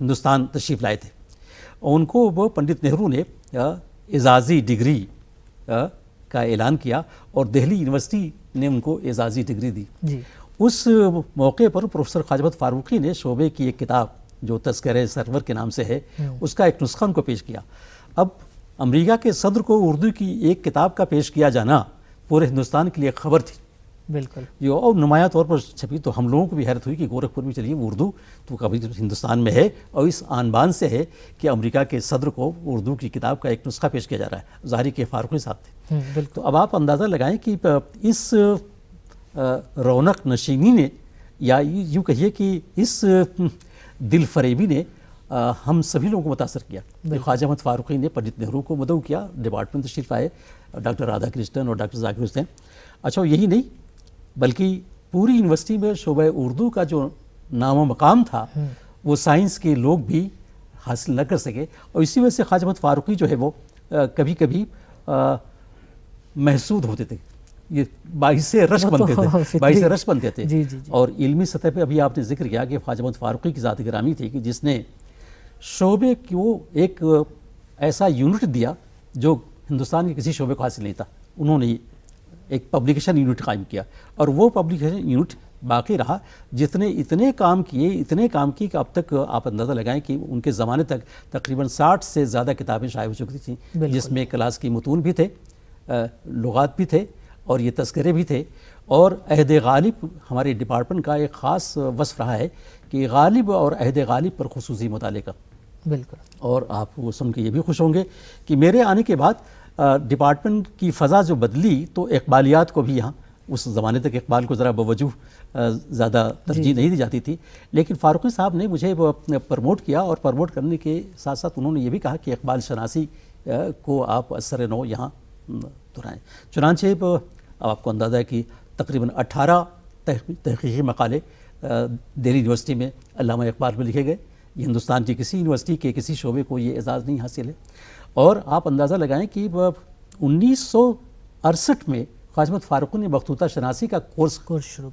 ہندوستان تشریف لائے تھے، اور ان کو وہ پنڈت نہرو نے اعزازی ڈگری کا اعلان کیا اور دہلی یونیورسٹی نے ان کو اعزازی ڈگری دی۔ جی اس موقع پر پروفیسر خواجہ احمد فاروقی نے شعبے کی ایک کتاب جو تذکرہ سرور کے نام سے ہے، اس کا ایک نسخہ ان کو پیش کیا۔ اب امریکہ کے صدر کو اردو کی ایک کتاب کا پیش کیا جانا پورے ہندوستان کے لیے خبر تھی، بالکل، جو اور نمایاں طور پر چھپی، تو ہم لوگوں کو بھی حیرت ہوئی کہ گورکھپور میں چلیے اردو تو کبھی ہندوستان میں ہے اور اس آن بان سے ہے کہ امریکہ کے صدر کو اردو کی کتاب کا ایک نسخہ پیش کیا جا رہا ہے، ظاہر کہ فاروقی صاحب تھے۔ بالکل، تو اب آپ اندازہ لگائیں کہ اس رونق نشینی نے، یا یوں کہیے کہ اس دل فریبی نے ہم سبھی لوگوں کو متاثر کیا۔ خواجہ احمد فاروقی نے پنڈت نہرو کو مدعو کیا، ڈپارٹمنٹ تشریف آئے ڈاکٹر رادھا کرشنن اور ڈاکٹر ذاکر حسین۔ اچھا یہی نہیں بلکہ پوری یونیورسٹی میں شعبہ اردو کا جو نام و مقام تھا وہ سائنس کے لوگ بھی حاصل نہ کر سکے، اور اسی وجہ سے خواجہ احمد فاروقی جو ہے وہ کبھی کبھی محسود ہوتے تھے، یہ باعث رشک بنتے تھے، جی جی جی۔ اور علمی سطح پہ ابھی آپ نے ذکر کیا کہ خواجہ احمد فاروقی کی ذات گرامی تھی کہ جس نے شعبے کو ایک ایسا یونٹ دیا جو ہندوستان کے کسی شعبے کو حاصل نہیں تھا۔ انہوں نے ایک پبلیکیشن یونٹ قائم کیا اور وہ پبلیکیشن یونٹ باقی رہا، اتنے کام کیے کہ اب تک آپ اندازہ لگائیں کہ ان کے زمانے تک تقریباً 60 سے زیادہ کتابیں شائع ہو چکی تھیں، جس میں کلاس کی متون بھی تھے، لغات بھی تھے اور یہ تذکرے بھی تھے۔ اور عہد غالب ہمارے ڈپارٹمنٹ کا ایک خاص وصف رہا ہے کہ غالب اور عہد غالب پر خصوصی مطالعہ کا، بالکل، اور آپ وہ سن کے یہ بھی خوش ہوں گے کہ میرے آنے کے بعد ڈپارٹمنٹ کی فضا جو بدلی تو اقبالیات کو بھی یہاں، اس زمانے تک اقبال کو ذرا بوجوہ زیادہ ترجیح نہیں دی جاتی تھی، لیکن فاروقی صاحب نے مجھے پروموٹ کیا، اور پروموٹ کرنے کے ساتھ ساتھ انہوں نے یہ بھی کہا کہ اقبال شناسی کو آپ اثر نو یہاں دہرائیں۔ چنانچہ اب آپ کو اندازہ ہے کہ تقریباً 18 تحقیقی مقالے دہلی یونیورسٹی میں علامہ اقبال میں لکھے گئے۔ یہ ہندوستان کی کسی یونیورسٹی کے کسی شعبے کو یہ اعزاز نہیں حاصل ہے۔ اور آپ اندازہ لگائیں کہ 1968 میں خواجہ احمد فاروقی نے مخطوطہ شناسی کا کورس شروع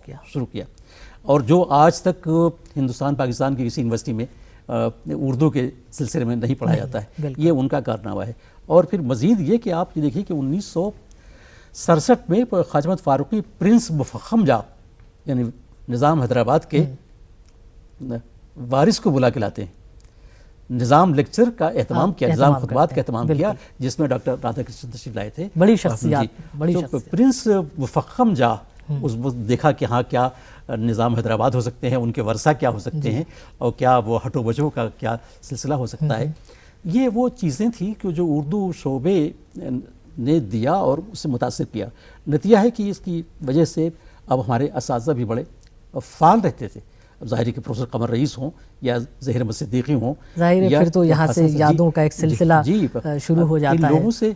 کیا، اور جو آج تک ہندوستان پاکستان کی کسی یونیورسٹی میں اردو کے سلسلے میں نہیں پڑھایا جاتا ہے، یہ ان کا کارنامہ ہے۔ اور پھر مزید یہ کہ آپ یہ دیکھیے کہ 1967 میں خواجہ احمد فاروقی پرنس مفخم جا یعنی نظام حیدرآباد کے وارث کو بلا کے لاتے ہیں، نظام لیکچر کا اہتمام کیا، نظام خطبات کا اہتمام کیا، جس میں ڈاکٹر رادھا کرشنن تشریف لائے تھے، بڑی شخصیات، بڑی شخصیات۔ پرنس مفخم جا اس وقت دیکھا کہ ہاں کیا نظام حیدرآباد ہو سکتے ہیں، ان کے ورثہ کیا ہو سکتے ہیں، اور کیا وہ ہٹو بجو کا کیا سلسلہ ہو سکتا ہے۔ یہ وہ چیزیں تھیں کہ جو اردو شعبے نے دیا اور اس سے متاثر کیا۔ نتیجہ ہے کہ اس کی وجہ سے اب ہمارے اساتذہ بھی بڑے فعال رہتے تھے۔ اب ظاہر ہے کہ پروفیسر قمر رئیس ہوں یا ظہیر احمد صدیقی ہوں، ظاہر ہے پھر تو یہاں سے یادوں کا ایک سلسلہ شروع ہو جاتا ہے۔ ان لوگوں سے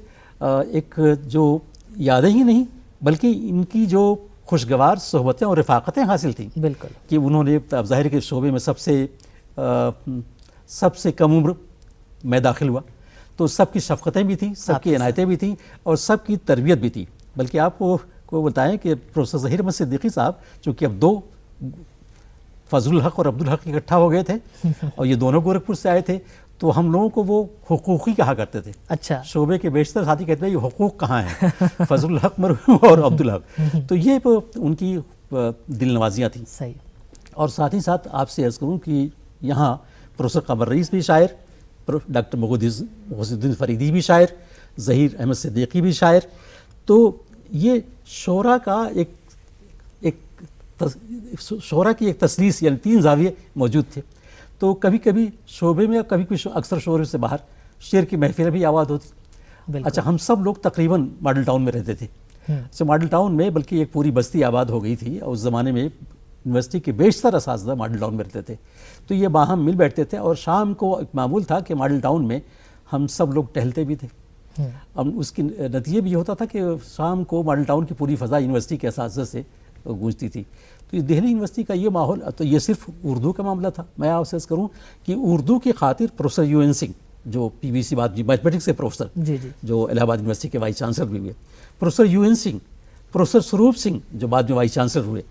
ایک جو یادیں ہی نہیں بلکہ ان کی جو خوشگوار صحبتیں اور رفاقتیں حاصل تھیں، بالکل، کہ انہوں نے اب ظاہر ہے کہ شعبے میں سب سے کم عمر میں داخل ہوا، تو سب کی شفقتیں بھی تھیں، سب کی عنایتیں بھی تھیں اور سب کی تربیت بھی تھی۔ بلکہ آپ کو بتائیں کہ پروفیسر ظہیر احمد صدیقی صاحب چونکہ اب دو فضل الحق اور عبد الحق اکٹھا ہو گئے تھے اور یہ دونوں گورکھپور سے آئے تھے، تو ہم لوگوں کو وہ حقوقی کہا کرتے تھے۔ اچھا، شعبے کے بیشتر ساتھی کہتے ہیں یہ حقوق کہاں ہیں، فضل الحق مرحوم اور عبد الحق، تو یہ ان کی دل نوازیاں تھیں۔ صحیح۔ اور ساتھ ہی ساتھ آپ سے عرض کروں کہ یہاں پروفیسر قمر رئیس بھی شاعر، ڈاکٹر غوث الدین فریدی بھی شاعر، ظہیر احمد صدیقی بھی شاعر، تو یہ شعراء کا شعراء کی ایک تسلیس یعنی 3 زاویے موجود تھے۔ تو کبھی کبھی شعبے میں، کبھی اکثر شعبے سے باہر شعر کی محفلیں بھی آباد ہوتی۔ اچھا، ہم سب لوگ تقریباً ماڈل ٹاؤن میں رہتے تھے۔ ماڈل ٹاؤن میں بلکہ ایک پوری بستی آباد ہو گئی تھی، اور اس زمانے میں یونیورسٹی کے بیشتر اساتذہ ماڈل ٹاؤن میں رہتے تھے، تو یہ باہم مل بیٹھتے تھے، اور شام کو ایک معمول تھا کہ ماڈل ٹاؤن میں ہم سب لوگ ٹہلتے بھی تھے۔ اب اس کی نتیجہ بھی یہ ہوتا تھا کہ شام کو ماڈل ٹاؤن کی پوری فضا یونیورسٹی کے اساتذہ سے گونجتی تھی۔ تو یہ دہلی یونیورسٹی کا یہ ماحول، تو یہ صرف اردو کا معاملہ تھا۔ میں آپ سے عرض کروں کہ اردو کی خاطر پروفیسر یو این سنگھ جو پی وی سی بعد میتھمیٹکس کے پروفیسر، جو الہ آباد یونیورسٹی کے وائس چانسلر بھی ہوئے، professor U N Singh, professor Swaroop Singh جو بعد میں وائس چانسلر ہوئے،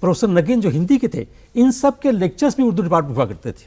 پروفیسر نگین جو ہندی کے تھے، ان سب کے لیکچرز بھی اردو ڈپارٹمنٹ ہوا کرتے تھے۔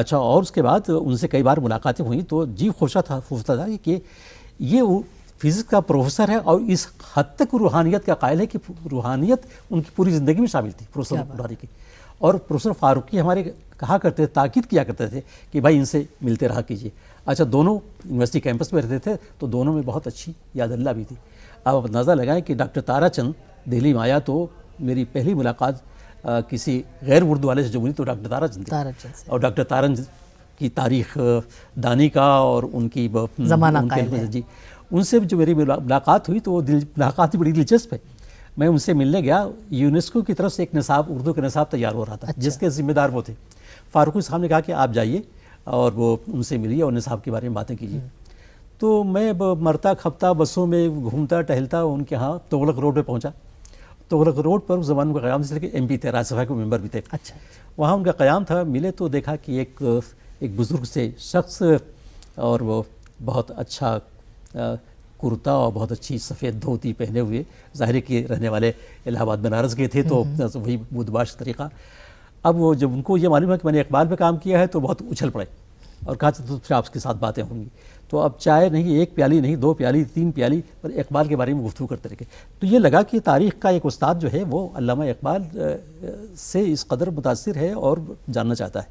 اچھا، اور اس کے بعد ان سے کئی بار ملاقاتیں ہوئیں تو جی خوشا تھا کہ یہ فزکس کا پروفیسر ہے اور اس حد تک روحانیت کا قائل ہے کہ روحانیت ان کی پوری زندگی میں شامل تھی پروفیسر بخاری کی. اور پروفیسر فاروقی ہمارے کہا کرتے تھے، تاکید کیا کرتے تھے کہ بھائی ان سے ملتے رہا کیجیے. اچھا، دونوں یونیورسٹی کیمپس میں رہتے تھے تو دونوں میں بہت اچھی یاد اللہ بھی تھی. اب آپ اندازہ لگائیں کہ ڈاکٹر تارا چند دہلی میں آیا تو میری پہلی ملاقات کسی غیر اردو والے سے جو ہوئی تو ڈاکٹر تارا چند تھی. اور ڈاکٹر تارا چند کی تاریخ دانی کا اور ان کی زمانہ قائل ہے. جی، ان سے جو میری ملاقات ہوئی تو وہ ملاقات بڑی دلچسپ ہے. میں ان سے ملنے گیا، یونیسکو کی طرف سے ایک نصاب، اردو کا نصاب تیار ہو رہا تھا جس کے ذمہ دار وہ تھے. فاروقی صاحب نے کہا کہ آپ جائیے اور وہ ان سے ملیے اور نصاب کے بارے میں باتیں کیجیے. تو میں مرتا کھپتا بسوں میں گھومتا ٹہلتا ان کے ہاں تغلق روڈ پہ پہنچا. تغلق روڈ پر اس زمانے کا قیام سے کہ ایم پی تھے، راج سبھا کے ممبر بھی تھے. اچھا، وہاں ان کا قیام تھا. ملے تو دیکھا کہ ایک بزرگ سے شخص، اور وہ بہت اچھا کرتا اور بہت اچھی سفید دھوتی پہنے ہوئے، ظاہر کے رہنے والے الہ آباد بنارس کے تھے تو وہی بدباش طریقہ. اب وہ جب ان کو یہ معلوم ہے کہ میں نے اقبال پہ کام کیا ہے تو بہت اچھل پڑے اور کہا تو پھر آپ کے ساتھ باتیں ہوں گی. تو اب چائے نہیں، ایک پیالی نہیں، 2 پیالی 3 پیالی، پر اقبال کے بارے میں گفتگو کرتے رہے. تو یہ لگا کہ تاریخ کا ایک استاد جو ہے وہ علامہ اقبال سے اس قدر متاثر ہے اور جاننا چاہتا ہے.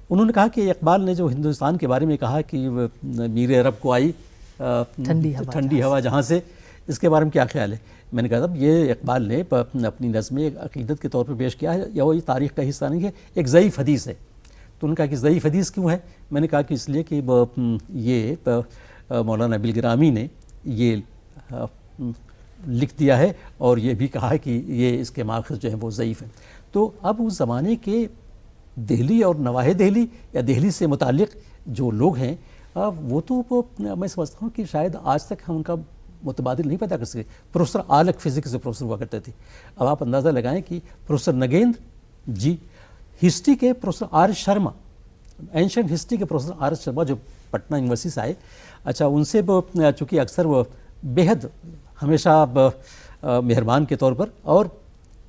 انہوں نے کہا کہ اقبال نے جو ہندوستان کے بارے میں کہا کہ میر عرب کو آئی ٹھنڈی ہوا جہاں سے، اس کے بارے میں کیا خیال ہے؟ میں نے کہا تھا یہ اقبال نے اپنی نظم عقیدت کے طور پر پیش کیا ہے، یا وہ یہ تاریخ کا حصہ نہیں ہے، ایک ضعیف حدیث ہے. تو انہوں نے کہا کہ ضعیف حدیث کیوں ہے؟ میں نے کہا کہ اس لیے کہ یہ مولانا بالگرامی نے یہ لکھ دیا ہے اور یہ بھی کہا ہے کہ یہ اس کے ماخذ جو ہیں وہ ضعیف ہیں. تو اب اس زمانے کے دہلی اور نواح دہلی یا دہلی سے متعلق جو لوگ ہیں وہ تو میں سمجھتا ہوں کہ شاید آج تک ہم ان کا متبادل نہیں پیدا کر سکے. پروفیسر آلک فزکس سے پروفیسر ہوا کرتے تھے. اب آپ اندازہ لگائیں کہ پروفیسر نگیندر جی، ہسٹری کے professor R S Sharma, ancient history کے پروفیسر آر ایس شرما جو پٹنہ یونیورسٹی سے آئے. اچھا، ان سے چونکہ اکثر وہ بےحد ہمیشہ مہربان کے طور پر، اور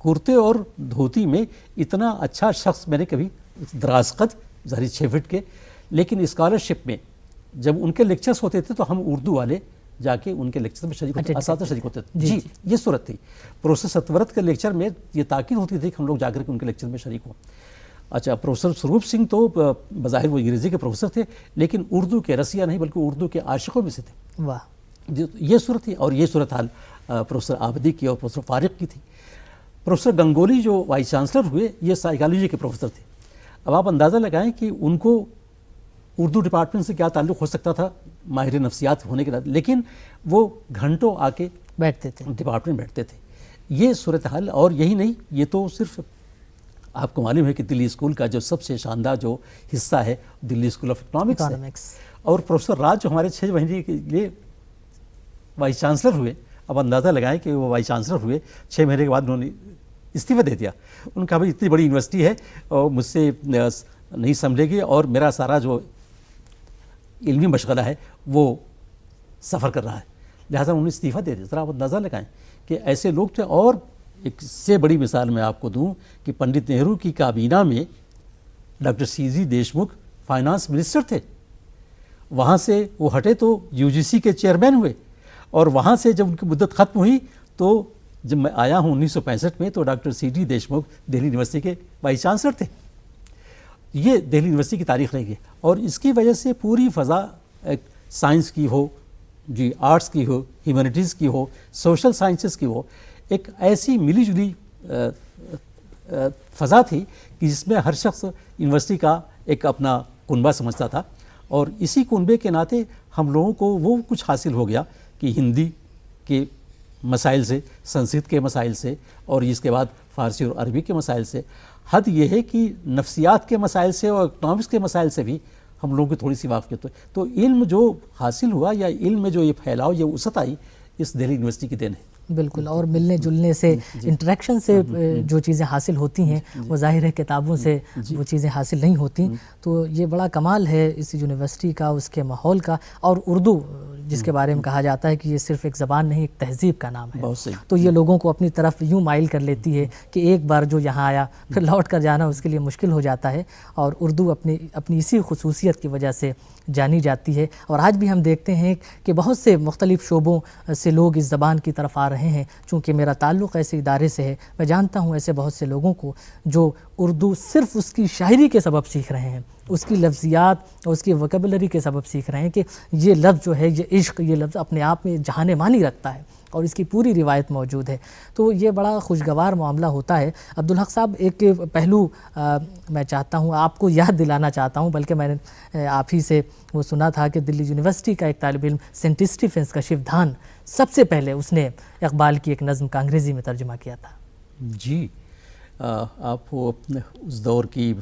کرتے اور دھوتی میں اتنا اچھا شخص میں نے کبھی، دراز قد، ظاہر 6 فٹ کے، لیکن اسکالرشپ میں جب ان کے لیکچرز ہوتے تھے تو ہم اردو والے جا کے ان کے لیکچر میں شریک ہوتے، اساتذہ شریک ہوتے تھے. جی، یہ صورت تھی. پروفیسر ستورت کے لیکچر میں یہ تاکید ہوتی تھی کہ ہم لوگ جا کر کے ان کے لیکچر میں شریک ہوں. اچھا، پروفیسر سروپ سنگھ تو بظاہر وہ انگریزی کے پروفیسر تھے لیکن اردو کے رسیا نہیں بلکہ اردو کے عاشقوں میں سے تھے. واہ، یہ صورت تھی. اور یہ صورتحال پروفیسر آبدی کی اور پروفیسر فارق کی تھی. پروفیسر گنگولی جو وائس چانسلر ہوئے، یہ سائیکالوجی کے پروفیسر تھے. اب آپ اندازہ لگائیں کہ ان کو اردو ڈپارٹمنٹ سے کیا تعلق ہو سکتا تھا ماہر نفسیات ہونے کے بعد، لیکن وہ گھنٹوں آ کے بیٹھتے تھے، ڈپارٹمنٹ بیٹھتے تھے. یہ صورتحال. اور یہی نہیں، یہ تو صرف آپ کو معلوم ہے کہ دلی اسکول کا جو سب سے شاندار جو حصہ ہے دلی اسکول آف اکنامکس ہے. اور پروفیسر راج جو ہمارے 6 مہینے کے لیے وائس چانسلر ہوئے. اب اندازہ لگائیں کہ وہ وائس چانسلر ہوئے، 6 مہینے کے بعد انہوں نے استعفیٰ دے دیا. انہوں نے کہا بھائی اتنی بڑی یونیورسٹی ہے اور مجھ سے نہیں سمجھے گی اور میرا سارا جو علمی مشغلہ ہے وہ سفر کر رہا ہے، لہٰذا انہوں نے استعفیٰ دے دیا. ذرا آپ اندازہ لگائیں کہ ایسے لوگ تھے. اور ایک سے بڑی مثال میں آپ کو دوں کہ پنڈت نہرو کی کابینہ میں ڈاکٹر سی جی دیشمکھ فائنانس منسٹر تھے. وہاں سے وہ ہٹے تو یو جی سی کے چیئرمین ہوئے. اور وہاں سے جب ان کی مدت ختم ہوئی تو جب میں آیا ہوں 1965 میں تو ڈاکٹر سی جی دیشمکھ دہلی یونیورسٹی کے وائس چانسلر تھے. یہ دہلی یونیورسٹی کی تاریخ رہی ہے. اور اس کی وجہ سے پوری فضا، ایک سائنس کی ہو، جی آرٹس کی ہو، ہیومینٹیز کی ہو، سوشل سائنسز کی ہو، ایک ایسی ملی جلی فضا تھی کہ جس میں ہر شخص یونیورسٹی کا ایک اپنا کنبہ سمجھتا تھا. اور اسی کنبے کے ناطے ہم لوگوں کو وہ کچھ حاصل ہو گیا کہ ہندی کے مسائل سے، سنسکرت کے مسائل سے، اور اس کے بعد فارسی اور عربی کے مسائل سے، حد یہ ہے کہ نفسیات کے مسائل سے اور اکنامکس کے مسائل سے بھی ہم لوگوں کی تھوڑی سی واقفیت ہوئی. تو علم جو حاصل ہوا یا علم میں جو یہ پھیلاؤ، یہ وسعت آئی، اس دہلی یونیورسٹی کی دین ہے. بالکل. اور ملنے جلنے سے، انٹریکشن سے جو چیزیں حاصل ہوتی ہیں وہ ظاہر ہے کتابوں سے وہ چیزیں حاصل نہیں ہوتی. تو یہ بڑا کمال ہے اس یونیورسٹی کا، اس کے ماحول کا. اور اردو جس کے بارے میں کہا جاتا ہے کہ یہ صرف ایک زبان نہیں، ایک تہذیب کا نام ہے، بہت صحیح. تو یہ لوگوں کو اپنی طرف یوں مائل کر لیتی ہے کہ ایک بار جو یہاں آیا پھر لوٹ کر جانا اس کے لیے مشکل ہو جاتا ہے. اور اردو اپنی اسی خصوصیت کی وجہ سے جانی جاتی ہے. اور آج بھی ہم دیکھتے ہیں کہ بہت سے مختلف شعبوں سے لوگ اس زبان کی طرف آ رہے ہیں. چونکہ میرا تعلق ایسے ادارے سے ہے، میں جانتا ہوں ایسے بہت سے لوگوں کو جو اردو صرف اس کی شاعری کے سبب سیکھ رہے ہیں، اس کی لفظیات اور اس کی وکیبلری کے سبب سیکھ رہے ہیں کہ یہ لفظ جو ہے، یہ عشق، یہ لفظ اپنے آپ میں جہان مانی رکھتا ہے اور اس کی پوری روایت موجود ہے. تو یہ بڑا خوشگوار معاملہ ہوتا ہے. عبدالحق صاحب، ایک پہلو میں چاہتا ہوں آپ کو یاد دلانا چاہتا ہوں، بلکہ میں نے آپ ہی سے وہ سنا تھا کہ دلی یونیورسٹی کا ایک طالب علم سینٹ اسٹیفنس کا شیودھان سب سے پہلے اس نے اقبال کی ایک نظم کا انگریزی میں ترجمہ کیا تھا. جی، آپ اس دور کی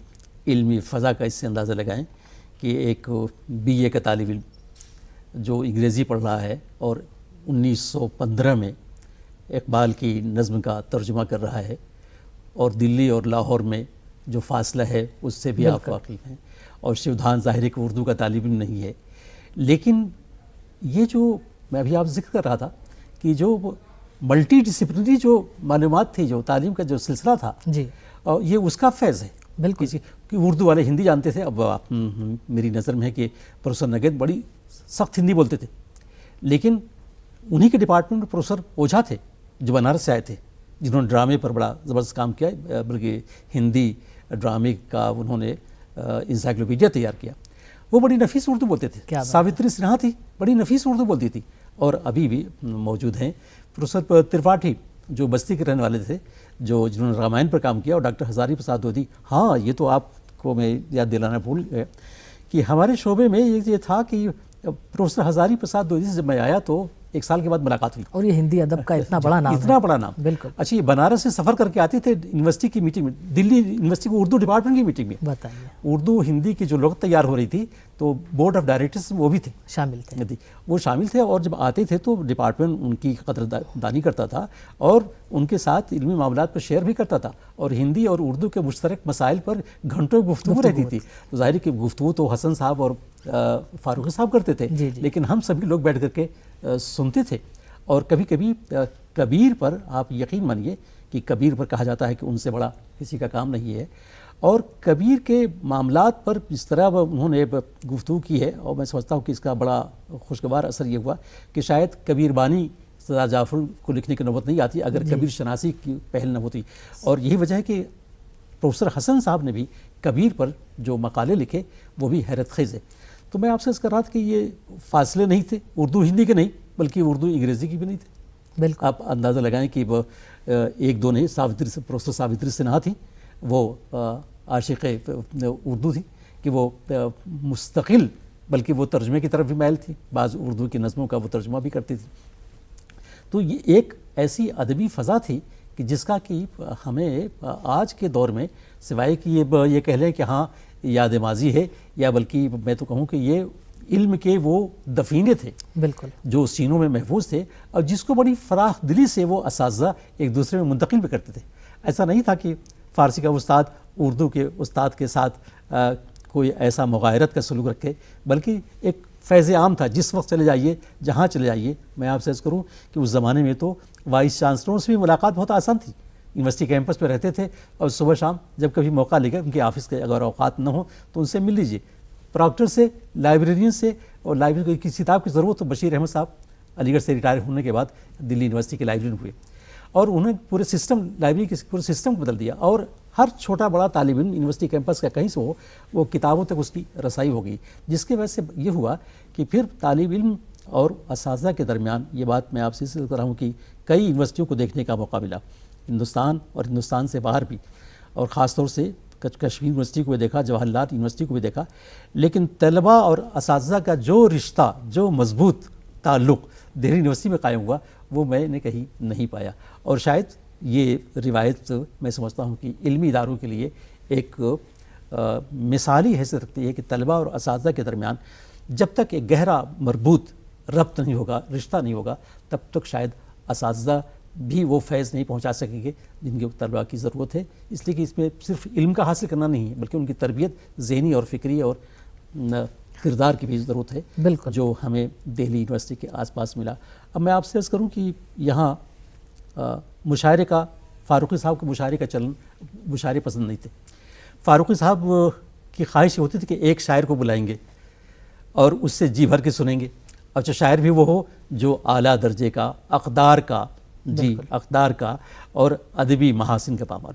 علمی فضا کا اس سے اندازہ لگائیں کہ ایک بی اے کا طالب علم جو انگریزی پڑھ رہا ہے اور 1915 میں اقبال کی نظم کا ترجمہ کر رہا ہے، اور دلی اور لاہور میں جو فاصلہ ہے اس سے بھی آپ واقف ہیں. اور شیودھان ظاہر کہ اردو کا طالب علم نہیں ہے، لیکن یہ جو میں ابھی آپ ذکر کر رہا تھا کہ جو ملٹی ڈسپلنری جو معلومات تھی، جو تعلیم کا جو سلسلہ تھا، جی، یہ اس کا فیض ہے. بالکل، کہ اردو والے ہندی جانتے تھے. اب میری نظر میں ہے کہ پروفیسر نگید بڑی سخت ہندی بولتے تھے، لیکن انہی کے ڈپارٹمنٹ میں پروفیسر اوجھا تھے جو بنارس سے آئے تھے، جنہوں نے ڈرامے پر بڑا زبردست کام کیا، بلکہ ہندی ڈرامے کا انہوں نے انسائکلوپیڈیا تیار کیا. وہ بڑی نفیس اردو بولتے تھے. ساوتری سنہا تھی، بڑی نفیس اردو بولتی تھی، اور ابھی بھی موجود ہیں. پروفیسر ترپاٹھی جو بستی کے رہنے والے تھے، جنہوں نے رامائن پر کام کیا، اور ڈاکٹر ہزاری پرساد دودھی. ہاں، یہ تو آپ کو میں یاد دلانا بھول گیا کہ ہمارے شعبے میں یہ تھا کہ پروفیسر ہزاری پرساد دودھی سے جب میں آیا تو 1 سال کے بعد ملاقات ہوئی. اور یہ ہندی ادب کا اتنا بڑا نام ہے، اتنا بڑا نام. بالکل. اچھا، یہ بنارس سے سفر کر کے آتے تھے یونیورسٹی کی میٹنگ میں، دلی یونیورسٹی کو اردو ڈپارٹمنٹ کی میٹنگ میں. بتائیے، اردو ہندی کی جو لغت تیار ہو رہی تھی تو بورڈ آف ڈائریکٹرز وہ بھی تھے، شامل تھے. وہ شامل تھے. اور جب آتے تھے تو ڈپارٹمنٹ ان کی قدردانی کرتا تھا اور ان کے ساتھ علمی معاملات پر شیئر بھی کرتا تھا، اور ہندی اور اردو کے مشترک مسائل پر گھنٹوں گفتگو رہتی تھی. تو ظاہر کہ گفتگو تو حسن صاحب اور فاروقی صاحب کرتے تھے، لیکن ہم سبھی لوگ بیٹھ کر کے سنتے تھے. اور کبھی کبھی کبیر پر آپ یقین مانیے کہ کبیر پر کہا جاتا ہے کہ ان سے بڑا کسی کا کام نہیں ہے. اور کبیر کے معاملات پر جس طرح انہوں نے گفتگو کی ہے، اور میں سمجھتا ہوں کہ اس کا بڑا خوشگوار اثر یہ ہوا کہ شاید کبیر بانی سردار جعفر کو لکھنے کی نوبت نہیں آتی اگر کبیر شناسی کی پہل نہ ہوتی. اور یہی وجہ ہے کہ پروفیسر حسن صاحب نے بھی کبیر پر جو مقالے لکھے وہ بھی حیرت خیز ہے. تو میں آپ سے اس کر رہا تھا کہ یہ فاصلے نہیں تھے اردو ہندی کے نہیں، بلکہ اردو انگریزی کی بھی نہیں تھے. بالکل. آپ اندازہ لگائیں کہ وہ 1-2 نہیں، پروفیسر ساوتری سنہا تھی، وہ عاشق اردو تھی کہ وہ مستقل، بلکہ وہ ترجمے کی طرف بھی مائل تھی، بعض اردو کی نظموں کا وہ ترجمہ بھی کرتی تھی. تو یہ ایک ایسی ادبی فضا تھی کہ جس کا کہ ہمیں آج کے دور میں سوائے کہ یہ کہہ لیں کہ ہاں یاد ماضی ہے، یا بلکہ میں تو کہوں کہ یہ علم کے وہ دفینے تھے، بالکل، جو سینوں میں محفوظ تھے، اور جس کو بڑی فراخ دلی سے وہ اساتذہ ایک دوسرے میں منتقل بھی کرتے تھے. ایسا نہیں تھا کہ فارسی کا استاد اردو کے استاد کے ساتھ کوئی ایسا مغایرت کا سلوک رکھے، بلکہ ایک فیض عام تھا. جس وقت چلے جائیے، جہاں چلے جائیے. میں آپ سے عرض کروں کہ اس زمانے میں تو وائس چانسلروں سے بھی ملاقات بہت آسان تھی. یونیورسٹی کیمپس پہ رہتے تھے، اور صبح شام جب کبھی موقع لگے ان کے آفس کے اگر اوقات نہ ہوں تو ان سے مل لیجیے. پراکٹر سے، لائبریرین سے، اور لائبریری کی کسی کتاب کی ضرورت تو بشیر احمد صاحب علی گڑھ سے ریٹائر ہونے کے بعد دلی یونیورسٹی کے لائبریرین ہوئے، اور انہیں پورے سسٹم، لائبریری کے پورے سسٹم کو بدل دیا. اور ہر چھوٹا بڑا طالب علم یونیورسٹی کیمپس کا کہیں سے ہو، وہ کتابوں تک اس کی رسائی ہو گئی. جس کی وجہ سے یہ ہوا کہ پھر طالب علم اور اساتذہ کے درمیان، یہ بات میں آپ سے کر رہا ہوں کہ کئی یونیورسٹیوں کو دیکھنے کا موقع ملا، ہندوستان اور ہندوستان سے باہر بھی، اور خاص طور سے کشمیر یونیورسٹی کو بھی دیکھا، جواہر لال یونیورسٹی کو بھی دیکھا. لیکن طلباء اور اساتذہ کا جو رشتہ، جو مضبوط تعلق دہلی یونیورسٹی میں قائم ہوا، وہ میں نے کہیں نہیں پایا. اور شاید یہ روایت میں سمجھتا ہوں کہ علمی اداروں کے لیے ایک مثالی حیثیت رکھتی ہے کہ طلباء اور اساتذہ کے درمیان جب تک ایک گہرا مربوط ربط نہیں ہوگا، رشتہ نہیں ہوگا، تب تک شاید اساتذہ بھی وہ فیض نہیں پہنچا سکیں گے جن کے طلباء کی ضرورت ہے. اس لیے کہ اس میں صرف علم کا حاصل کرنا نہیں ہے، بلکہ ان کی تربیت ذہنی اور فکری اور کردار کی بھی ضرورت ہے بالکل جو ہمیں دہلی یونیورسٹی کے آس پاس ملا. اب میں آپ سے عرض کروں کہ یہاں مشاعرے کا، فاروقی صاحب کو مشاعرے کا چلن، مشاعرے پسند نہیں تھے. فاروقی صاحب کی خواہش یہ ہوتی تھی کہ ایک شاعر کو بلائیں گے اور اس سے جی بھر کے سنیں گے، اور جو شاعر بھی وہ ہو جو اعلیٰ درجے کا، اقدار کا، جی اقدار کا اور ادبی محاسن کا پامال.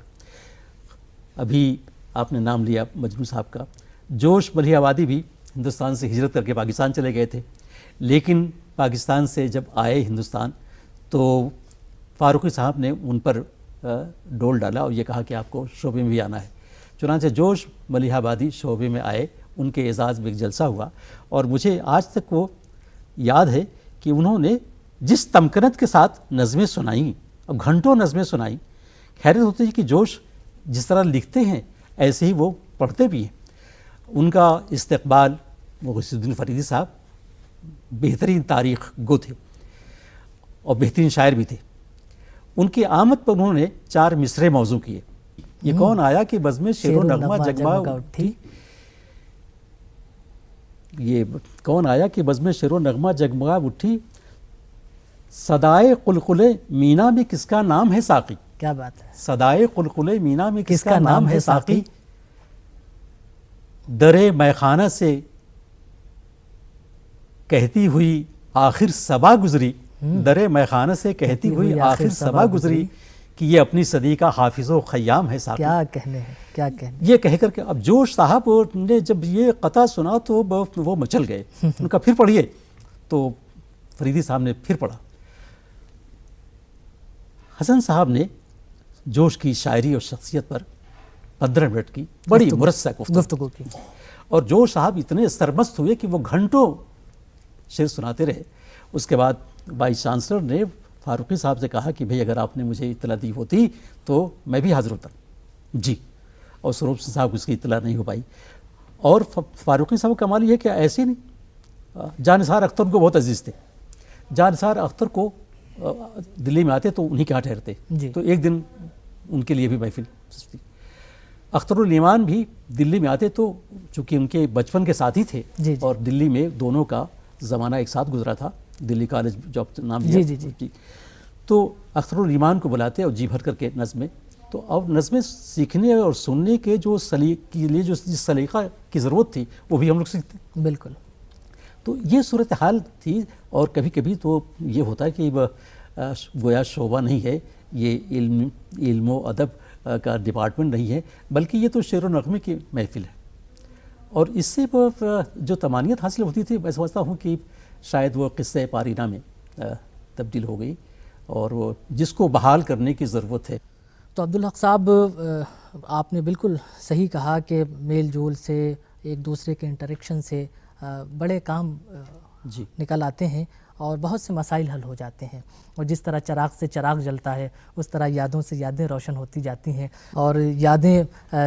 ابھی آپ نے نام لیا مجنوں صاحب کا. جوش ملیح آبادی بھی ہندوستان سے ہجرت کر کے پاکستان چلے گئے تھے، لیکن پاکستان سے جب آئے ہندوستان تو فاروقی صاحب نے ان پر ڈول ڈالا اور یہ کہا کہ آپ کو شعبے میں بھی آنا ہے. چنانچہ جوش ملیح آبادی شعبے میں آئے، ان کے اعزاز میں ایک جلسہ ہوا، اور مجھے آج تک وہ یاد ہے کہ انہوں نے جس تمکنت کے ساتھ نظمیں سنائیں اور گھنٹوں نظمیں سنائیں. حیرت ہوتی ہے کہ جوش جس طرح لکھتے ہیں ایسے ہی وہ پڑھتے بھی ہیں. ان کا استقبال، غوث الدین فریدی صاحب بہترین تاریخ گو تھے اور بہترین شاعر بھی تھے. ان کی آمد پر انہوں نے 4 مصرعے موضوع کیے. یہ کون آیا کہ بزم شیر و نغمہ جگمگا اٹھی، یہ کون آیا کہ بزم شیر و نغمہ جگمگا اٹھی، صدائے قلقلے مینا میں کس کا نام ہے ساقی. کیا بات ہے. صدائے قلقلے مینا میں کس کا نام ہے ساقی، درے میخانہ سے کہتی ہوئی آخر صبا گزری، درے میخانہ سے کہتی ہوئی آخر صبا گزری کہ یہ اپنی صدی کا حافظ و خیام ہے ساقی. کیا کہنے ہیں، کیا کہنے. یہ کہہ کر کے اب جوش صاحب نے جب یہ قطعہ سنا تو وہ مچل گئے. ان کا پھر پڑھیے، تو فریدی صاحب نے پھر پڑھا. حسن صاحب نے جوش کی شاعری اور شخصیت پر 15 منٹ کی بڑی مرصع گفتگو کی، اور جوش صاحب اتنے سرمست ہوئے کہ وہ گھنٹوں شعر سناتے رہے. اس کے بعد وائس چانسلر نے فاروقی صاحب سے کہا کہ بھئی اگر آپ نے مجھے اطلاع دی ہوتی تو میں بھی حاضر ہوتا. جی. اور سروپ صاحب کو اس کی اطلاع نہیں ہو پائی. اور فاروقی صاحب کا کمال یہ ہے کہ ایسے نہیں، جانثار اختر ان کو بہت عزیز تھے. جانثار اختر کو دلی میں آتے تو انہی کے ہاں ٹھہرتے. تو ایک دن ان کے لیے بھی محفل سستی. اختر الایمان بھی دلی میں آتے تو چونکہ ان کے بچپن کے ساتھی تھے اور دلی میں دونوں کا زمانہ ایک ساتھ گزرا تھا، دلی کالج جو نام لیا جی، تو اختر الایمان کو بلاتے اور جی بھر کر کے نظمیں. تو اب نظمیں سیکھنے اور سننے کے جو کے لیے جو جس سلیقہ کی ضرورت تھی وہ بھی ہم لوگ سیکھتے. بالکل. تو یہ صورتحال تھی. اور کبھی کبھی تو یہ ہوتا ہے کہ گویا شعبہ نہیں ہے یہ، علم و ادب کا ڈپارٹمنٹ نہیں ہے، بلکہ یہ تو شعر و نغمے کی محفل ہے. اور اس سے جو طمانیت حاصل ہوتی تھی، میں سمجھتا ہوں کہ شاید وہ قصہ پارینہ میں تبدیل ہو گئی، اور وہ جس کو بحال کرنے کی ضرورت ہے. تو عبدالحق صاحب، آپ نے بالکل صحیح کہا کہ میل جول سے، ایک دوسرے کے انٹریکشن سے بڑے کام جی نکل آتے ہیں اور بہت سے مسائل حل ہو جاتے ہیں. اور جس طرح چراغ سے چراغ جلتا ہے اس طرح یادوں سے یادیں روشن ہوتی جاتی ہیں، اور یادیں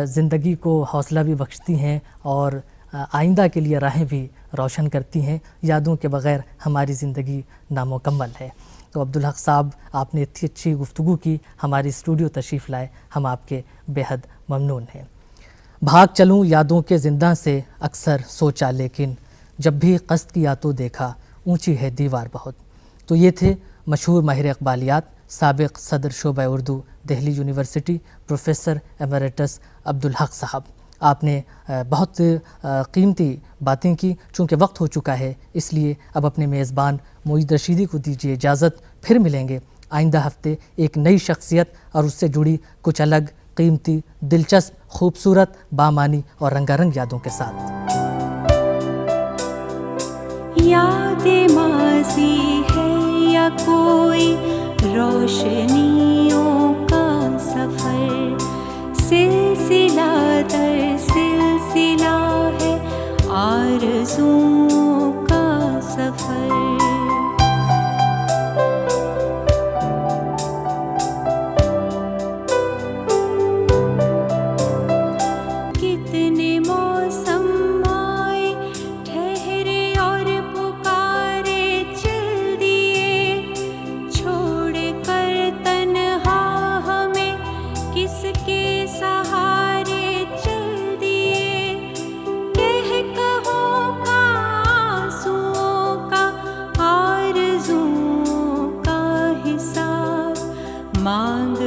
زندگی کو حوصلہ بھی بخشتی ہیں اور آئندہ کے لیے راہیں بھی روشن کرتی ہیں. یادوں کے بغیر ہماری زندگی نامکمل ہے. تو عبدالحق صاحب، آپ نے اتنی اچھی گفتگو کی، ہماری اسٹوڈیو تشریف لائے، ہم آپ کے بے حد ممنون ہیں. بھاگ چلوں یادوں کے زنداں سے اکثر سوچا، لیکن جب بھی قصد کیا تو دیکھا اونچی ہے دیوار بہت. تو یہ تھے مشہور ماہر اقبالیات، سابق صدر شعبہ Urdu Delhi university, professor emeritus Abdul Haq صاحب. آپ نے بہت قیمتی باتیں کی. چونکہ وقت ہو چکا ہے اس لیے اب اپنے میزبان معید رشیدی کو دیجیے اجازت. پھر ملیں گے آئندہ ہفتے ایک نئی شخصیت اور اس سے جڑی کچھ الگ، قیمتی، دلچسپ، خوبصورت، بامانی اور رنگا رنگ یادوں کے ساتھ. یاد ماضی ہے یا کوئی روشنیوں کا سفر، سلسلہ در سلسلہ ہے آرزوؤں کا سفر. کہو کا